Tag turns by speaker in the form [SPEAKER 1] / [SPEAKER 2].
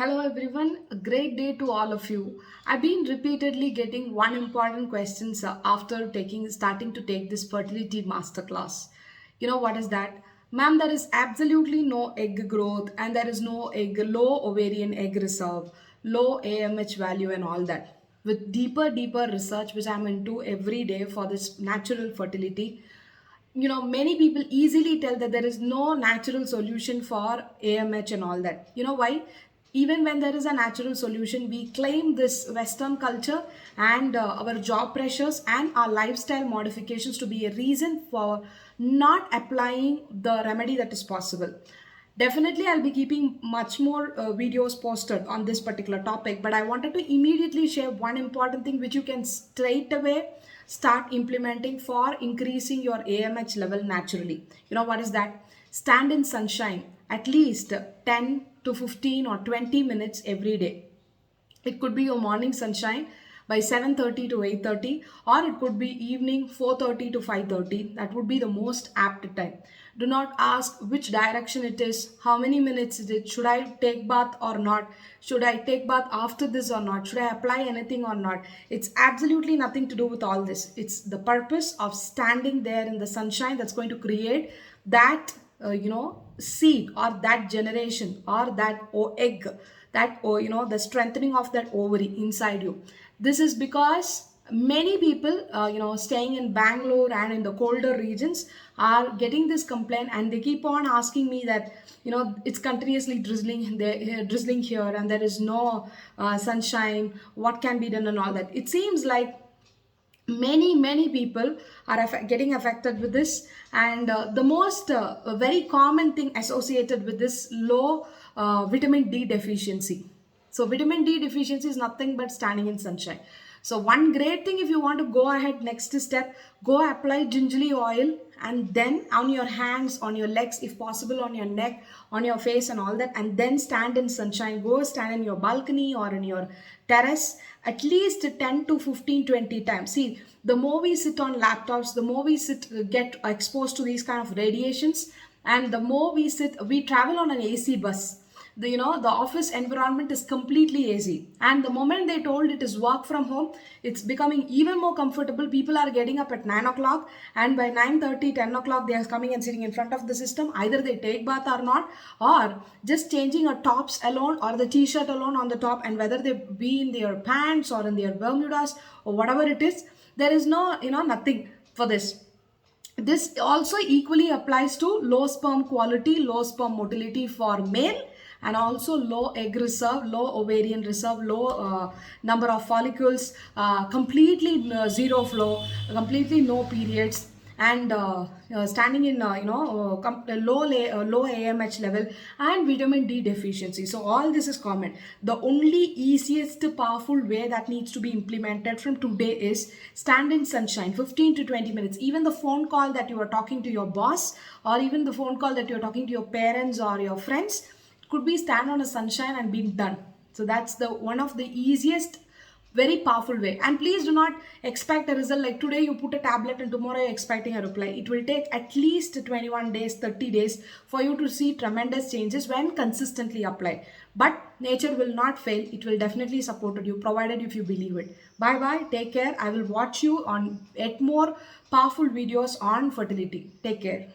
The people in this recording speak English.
[SPEAKER 1] Hello everyone, a great day to all of you. I've been repeatedly getting one important questions after starting to take this fertility masterclass. You know what is that? Ma'am, there is absolutely no egg growth and there is no low ovarian egg reserve, low AMH value and all that. With deeper research which I'm into every day for this natural fertility, many people easily tell that there is no natural solution for AMH and all that. You know why? Even when there is a natural solution, we claim this Western culture and our job pressures and our lifestyle modifications to be a reason for not applying the remedy that is possible. Definitely, I'll be keeping much more videos posted on this particular topic, but I wanted to immediately share one important thing which you can straight away start implementing for increasing your AMH level naturally. You know what is that? Stand in sunshine at least 10 to 15 or 20 minutes every day. It could be your morning sunshine by 7:30 to 8:30, or it could be evening 4:30 to 5:30. That would be the most apt time. Do not ask which direction it is, how many minutes it is, should I take bath or not, should I take bath after this or not, should I apply anything or not. It's absolutely nothing to do with all this. It's the purpose of standing there in the sunshine that's going to create that seed or that generation or that egg, that the strengthening of that ovary inside you. This is because many people staying in Bangalore and in the colder regions are getting this complaint, and they keep on asking me that it's continuously drizzling here and there is no sunshine, what can be done and all that. It seems like many people are getting affected with this, and the most very common thing associated with this low vitamin D deficiency. So vitamin D deficiency is nothing but standing in sunshine. So one great thing, if you want to go ahead, next step, go apply gingerly oil, and then on your hands, on your legs, if possible on your neck, on your face and all that, and then stand in sunshine. Go stand in your balcony or in your terrace at least 10 to 15, 20 times. See, the more we sit on laptops, the more we get exposed to these kind of radiations, and the more we travel on an AC bus. The office environment is completely AC, and the moment they told it is work from home, it's becoming even more comfortable. People are getting up at 9 o'clock, and by 9:30, 10 o'clock they are coming and sitting in front of the system. Either they take bath or not, or just changing a tops alone or the t-shirt alone on the top, and whether they be in their pants or in their bermudas or whatever it is, there is no nothing for this. This also equally applies to low sperm quality, low sperm motility for male, and also low egg reserve, low ovarian reserve, low number of follicles, completely zero flow, completely no periods, and standing in low AMH level and vitamin D deficiency. So all this is common. The only easiest powerful way that needs to be implemented from today is stand in sunshine 15 to 20 minutes. Even the phone call that you are talking to your boss, or even the phone call that you're talking to your parents or your friends, could be stand on a sunshine and be done. So that's the one of the easiest, very powerful way. And please do not expect a result like today you put a tablet and tomorrow you're expecting a reply. It will take at least 21 days, 30 days for you to see tremendous changes when consistently applied. But nature will not fail. It will definitely support you, provided if you believe it. Bye bye, take care. I will watch you on yet more powerful videos on fertility. Take care.